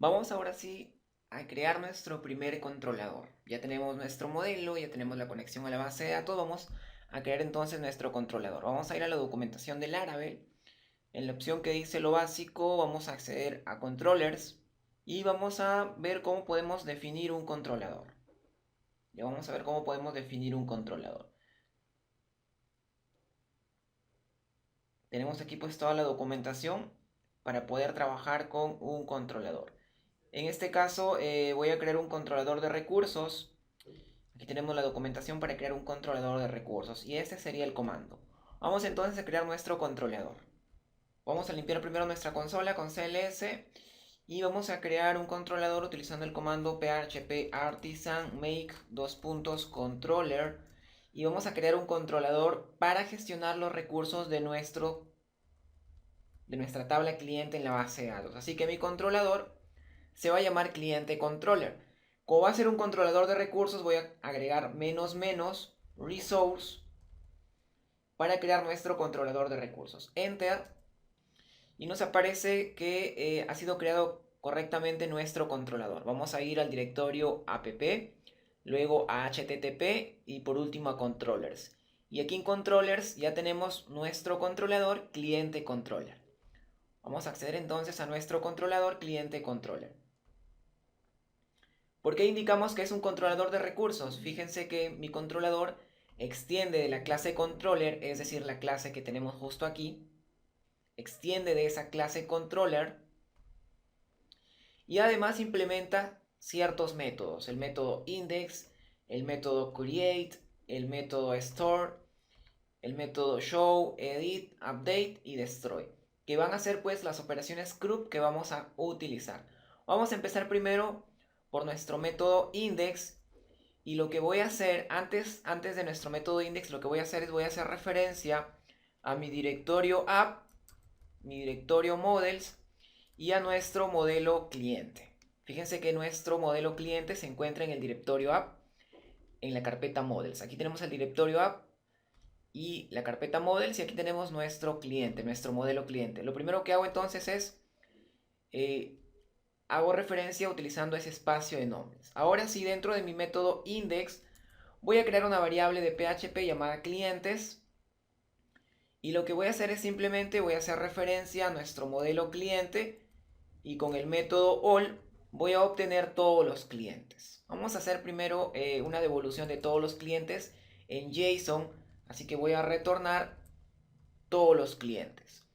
Vamos ahora sí a crear nuestro primer controlador. Ya tenemos nuestro modelo, ya tenemos la conexión a la base de datos. Vamos a crear entonces nuestro controlador. Vamos a ir a la documentación de Laravel. En la opción que dice lo básico, vamos a acceder a controllers y vamos a ver cómo podemos definir un controlador. Ya vamos a ver cómo podemos definir un controlador. Tenemos aquí pues toda la documentación para poder trabajar con un controlador. En este caso voy a crear un controlador de recursos. Aquí tenemos la documentación para crear un controlador de recursos y este sería el comando. Vamos entonces a crear nuestro controlador. Vamos a limpiar primero nuestra consola con CLS y vamos a crear un controlador utilizando el comando php artisan make controller y vamos a crear un controlador para gestionar los recursos de nuestra tabla cliente en la base de datos. Así que mi controlador se va a llamar cliente controller. Como va a ser un controlador de recursos, voy a agregar menos menos resource para crear nuestro controlador de recursos. Enter. Y nos aparece que ha sido creado correctamente nuestro controlador. Vamos a ir al directorio app, luego a http y por último a controllers. Y aquí en controllers ya tenemos nuestro controlador cliente controller. Vamos a acceder entonces a nuestro controlador cliente controller. ¿Por qué indicamos que es un controlador de recursos? Fíjense que mi controlador extiende de la clase controller, es decir, la clase que tenemos justo aquí, extiende de esa clase controller y además implementa ciertos métodos. El método index, el método create, el método store, el método show, edit, update y destroy, que van a ser pues las operaciones CRUD que vamos a utilizar. Vamos a empezar primero por nuestro método index y lo que voy a hacer antes de nuestro método index, lo que voy a hacer es voy a hacer referencia a mi directorio app, mi directorio models y a nuestro modelo cliente. Fíjense que nuestro modelo cliente se encuentra en el directorio app, en la carpeta models. Aquí tenemos el directorio app y la carpeta models y aquí tenemos nuestro cliente, nuestro modelo cliente. Lo primero que hago entonces es eh, hago referencia utilizando ese espacio de nombres. Ahora sí, dentro de mi método index voy a crear una variable de PHP llamada clientes y lo que voy a hacer es simplemente voy a hacer referencia a nuestro modelo cliente y con el método all voy a obtener todos los clientes. Vamos a hacer primero una devolución de todos los clientes en JSON, así que voy a retornar todos los clientes.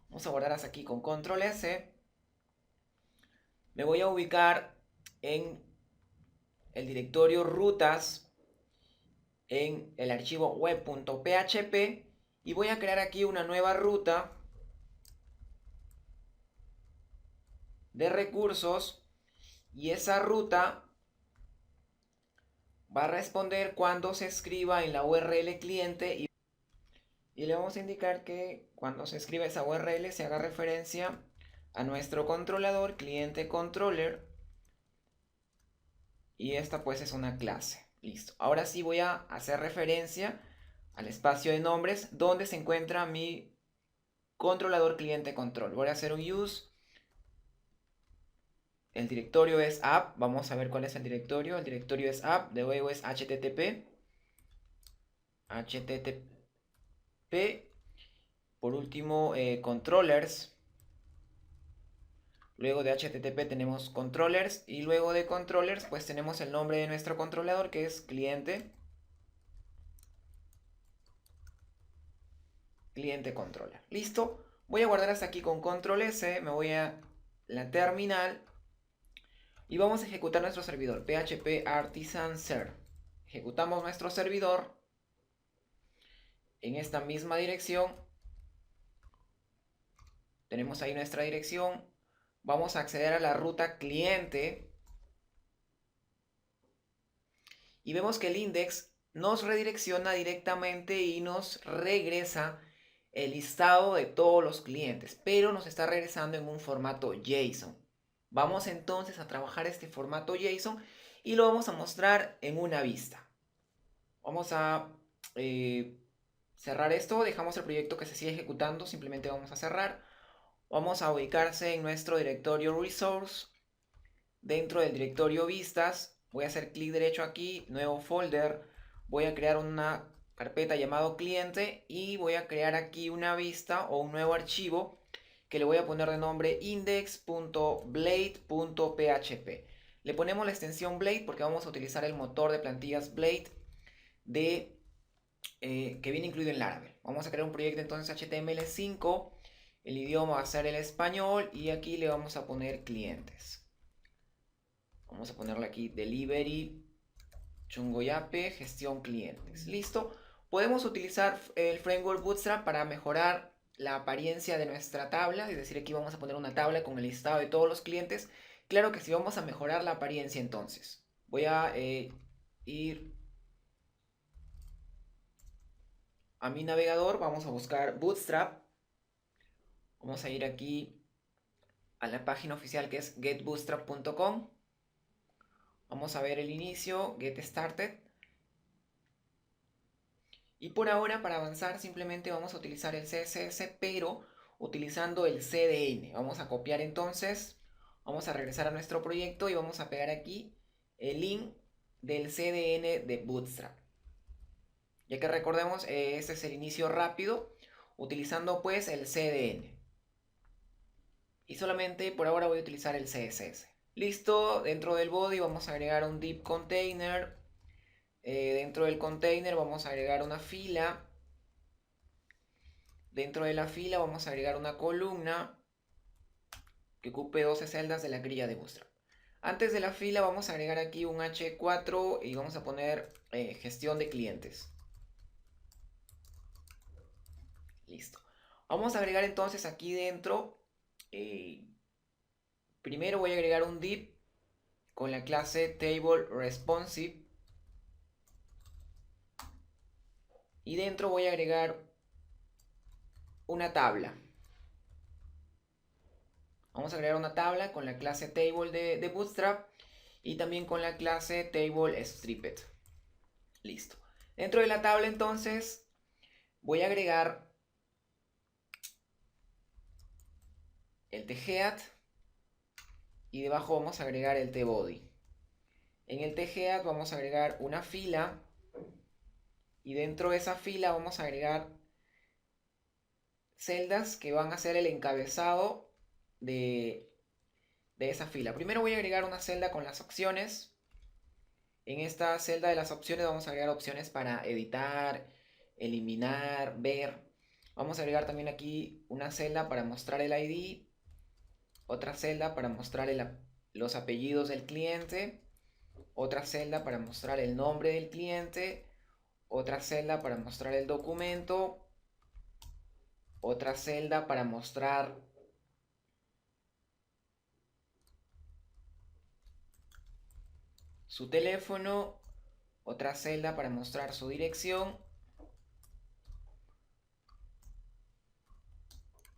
Vamos a guardar hasta aquí con control S. Me voy a ubicar en el directorio rutas en el archivo web.php y voy a crear aquí una nueva ruta de recursos y esa ruta va a responder cuando se escriba en la URL cliente y le vamos a indicar que cuando se escriba esa URL se haga referencia a nuestro controlador cliente controller y esta pues es una clase. Listo. Ahora sí voy a hacer referencia al espacio de nombres donde se encuentra mi controlador cliente control. Voy a hacer un use. El directorio es app. Vamos a ver cuál es el directorio. El directorio es app. De luego es http. http. Por último, controllers. Luego de HTTP tenemos controllers y luego de controllers pues tenemos el nombre de nuestro controlador que es cliente controller. Listo. Voy a guardar hasta aquí con control S. Me voy a la terminal y vamos a ejecutar nuestro servidor php artisan ser. Ejecutamos nuestro servidor en esta misma dirección. Tenemos ahí nuestra dirección. Vamos a acceder a la ruta cliente y vemos que el index nos redirecciona directamente y nos regresa el listado de todos los clientes, pero nos está regresando en un formato JSON. Vamos entonces a trabajar este formato JSON y lo vamos a mostrar en una vista. Vamos a cerrar esto, dejamos el proyecto que se sigue ejecutando, simplemente vamos a cerrar. Vamos a ubicarse en nuestro directorio resource Dentro del directorio vistas, voy a hacer clic derecho aquí, nuevo folder, voy a crear una carpeta llamado cliente y voy a crear aquí una vista o un nuevo archivo que le voy a poner de nombre index.blade.php. Le ponemos la extensión Blade porque vamos a utilizar el motor de plantillas Blade que viene incluido en Laravel. Vamos a crear un proyecto entonces HTML5, el idioma va a ser el español y aquí le vamos a poner clientes. Vamos a ponerle aquí delivery chungoyape gestión clientes. Listo. Podemos utilizar el framework Bootstrap para mejorar la apariencia de nuestra tabla, es decir, aquí vamos a poner una tabla con el listado de todos los clientes. Claro que sí, vamos a mejorar la apariencia entonces. Voy a ir a mi navegador, vamos a buscar Bootstrap. Vamos a ir aquí a la página oficial que es getbootstrap.com. Vamos a ver el inicio, get started. Y por ahora, para avanzar, simplemente vamos a utilizar el CSS, pero utilizando el CDN. Vamos a copiar entonces, vamos a regresar a nuestro proyecto y vamos a pegar aquí el link del CDN de Bootstrap. Ya que recordemos, este es el inicio rápido, utilizando pues el CDN. Y solamente por ahora voy a utilizar el CSS. Listo, dentro del body vamos a agregar un div container. Dentro del container vamos a agregar una fila. Dentro de la fila vamos a agregar una columna que ocupe 12 celdas de la grilla de Bootstrap. Antes de la fila vamos a agregar aquí un H4 y vamos a poner gestión de clientes. Listo. Vamos a agregar entonces aquí dentro, primero voy a agregar un div con la clase table responsive y dentro voy a agregar una tabla. Vamos a agregar una tabla con la clase table de Bootstrap y también con la clase table stripped. Listo. Dentro de la tabla entonces voy a agregar el thead y debajo vamos a agregar el tbody. En el thead vamos a agregar una fila y dentro de esa fila vamos a agregar celdas que van a ser el encabezado de esa fila. Primero voy a agregar una celda con las opciones. En esta celda de las opciones vamos a agregar opciones para editar, eliminar, ver. Vamos a agregar también aquí una celda para mostrar el ID, otra celda para mostrar los apellidos del cliente, otra celda para mostrar el nombre del cliente, otra celda para mostrar el documento, otra celda para mostrar su teléfono, otra celda para mostrar su dirección,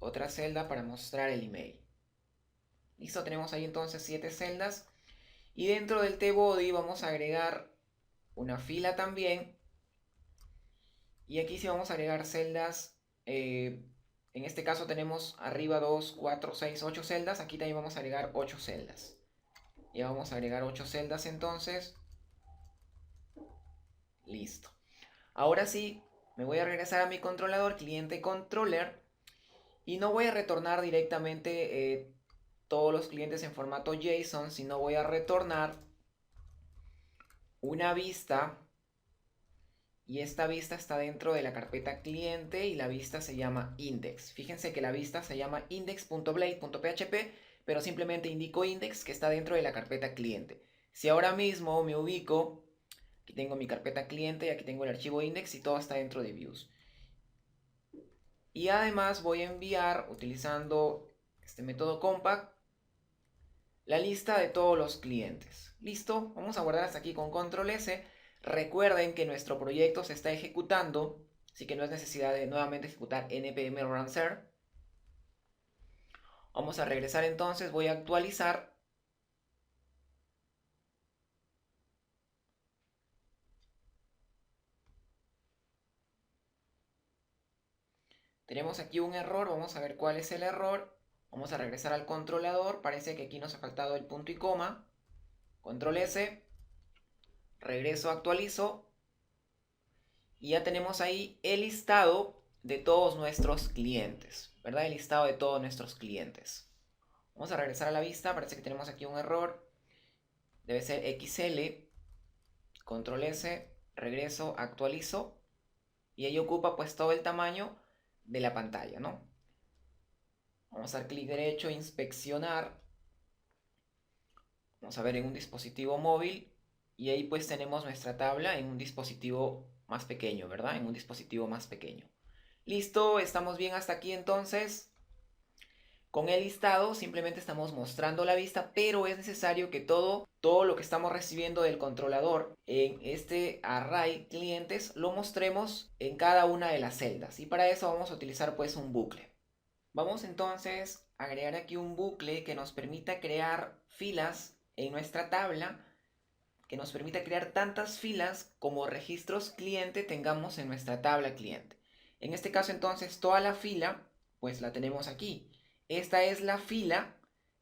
otra celda para mostrar el email. Listo, tenemos ahí entonces 7 celdas. Y dentro del tbody vamos a agregar una fila también. Y aquí sí vamos a agregar celdas. En este caso tenemos arriba 2, 4, 6, 8 celdas. Aquí también vamos a agregar 8 celdas. Ya vamos a agregar 8 celdas entonces. Listo. Ahora sí, me voy a regresar a mi controlador, cliente controller. Y no voy a retornar directamente todos los clientes en formato JSON, sino voy a retornar una vista. Y esta vista está dentro de la carpeta cliente y la vista se llama index. Fíjense que la vista se llama index.blade.php, pero simplemente indico index que está dentro de la carpeta cliente. Si ahora mismo me ubico, aquí tengo mi carpeta cliente y aquí tengo el archivo index y todo está dentro de views. Y además voy a enviar, utilizando este método compact, la lista de todos los clientes. ¿Listo? Vamos a guardar hasta aquí con control S. Recuerden que nuestro proyecto se está ejecutando, así que no es necesidad de nuevamente ejecutar npm run ser. Vamos a regresar entonces, voy a actualizar. Tenemos aquí un error, vamos a ver cuál es el error. Vamos a regresar al controlador, parece que aquí nos ha faltado el punto y coma. Control S, regreso, actualizo y ya tenemos ahí el listado de todos nuestros clientes, ¿verdad? El listado de todos nuestros clientes. Vamos a regresar a la vista, parece que tenemos aquí un error. Debe ser XL, Control S, regreso, actualizo y ahí ocupa pues todo el tamaño de la pantalla, ¿no? Vamos a dar clic derecho, inspeccionar. Vamos a ver en un dispositivo móvil y ahí pues tenemos nuestra tabla en un dispositivo más pequeño, ¿verdad? En un dispositivo más pequeño. Listo, estamos bien hasta aquí entonces. Con el listado simplemente estamos mostrando la vista, pero es necesario que todo lo que estamos recibiendo del controlador en este array clientes lo mostremos en cada una de las celdas. Y para eso vamos a utilizar pues un bucle. Vamos entonces a agregar aquí un bucle que nos permita crear filas en nuestra tabla, que nos permita crear tantas filas como registros cliente tengamos en nuestra tabla cliente. En este caso entonces toda la fila pues la tenemos aquí. Esta es la fila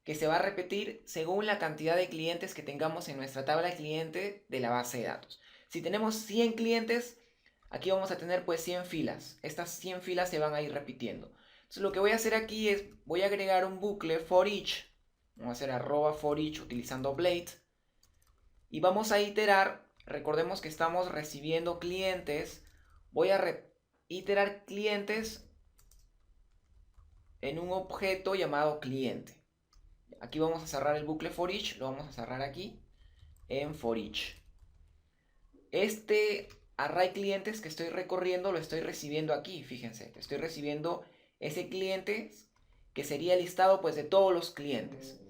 que se va a repetir según la cantidad de clientes que tengamos en nuestra tabla cliente de la base de datos. Si tenemos 100 clientes, aquí vamos a tener pues 100 filas. Estas 100 filas se van a ir repitiendo. Entonces lo que voy a hacer aquí es, voy a agregar un bucle for each. Vamos a hacer arroba for each utilizando Blade. Y vamos a iterar, recordemos que estamos recibiendo clientes. Voy a iterar clientes en un objeto llamado cliente. Aquí vamos a cerrar el bucle for each, lo vamos a cerrar aquí en for each. Este array clientes que estoy recorriendo lo estoy recibiendo aquí, fíjense, estoy recibiendo ese cliente que sería el listado pues de todos los clientes.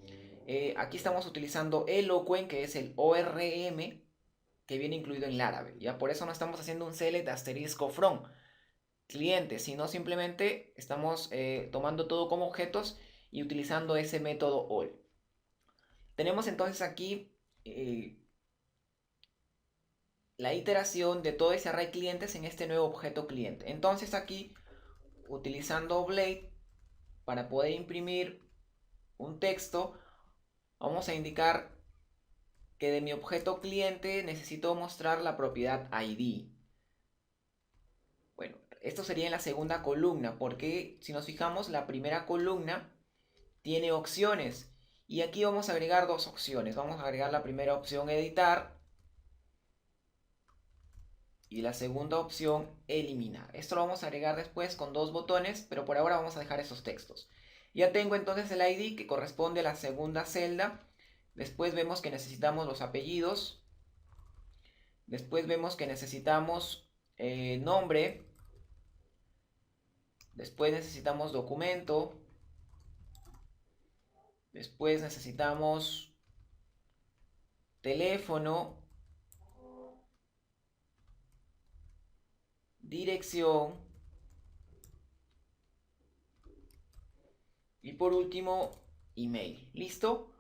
Aquí estamos utilizando Eloquen, que es el ORM que viene incluido en Laravel, ¿ya? Por eso no estamos haciendo un select asterisco from cliente, sino simplemente estamos tomando todo como objetos y utilizando ese método all. Tenemos entonces aquí la iteración de todo ese array clientes en este nuevo objeto cliente. Entonces aquí, utilizando Blade, para poder imprimir un texto, vamos a indicar que de mi objeto cliente necesito mostrar la propiedad ID. Bueno, esto sería en la segunda columna, porque si nos fijamos, la primera columna tiene opciones. Y aquí vamos a agregar dos opciones. Vamos a agregar la primera opción, editar. Y la segunda opción, eliminar. Esto lo vamos a agregar después con dos botones, pero por ahora vamos a dejar esos textos. Ya tengo entonces el ID que corresponde a la segunda celda. Después vemos que necesitamos los apellidos. Después vemos que necesitamos nombre. Después necesitamos documento. Después necesitamos teléfono, dirección y por último email. ¿Listo?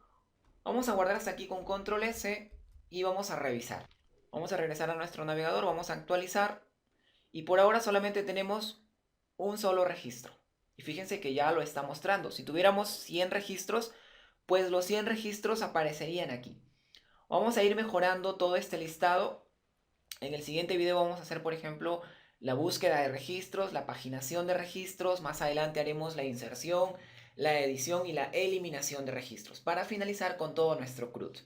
Vamos a guardar hasta aquí con control S y vamos a revisar. Vamos a regresar a nuestro navegador, vamos a actualizar y por ahora solamente tenemos un solo registro. Y fíjense que ya lo está mostrando. Si tuviéramos 100 registros, pues los 100 registros aparecerían aquí. Vamos a ir mejorando todo este listado. En el siguiente video vamos a hacer, por ejemplo, la búsqueda de registros, la paginación de registros. Más adelante haremos la inserción, la edición y la eliminación de registros para finalizar con todo nuestro CRUD.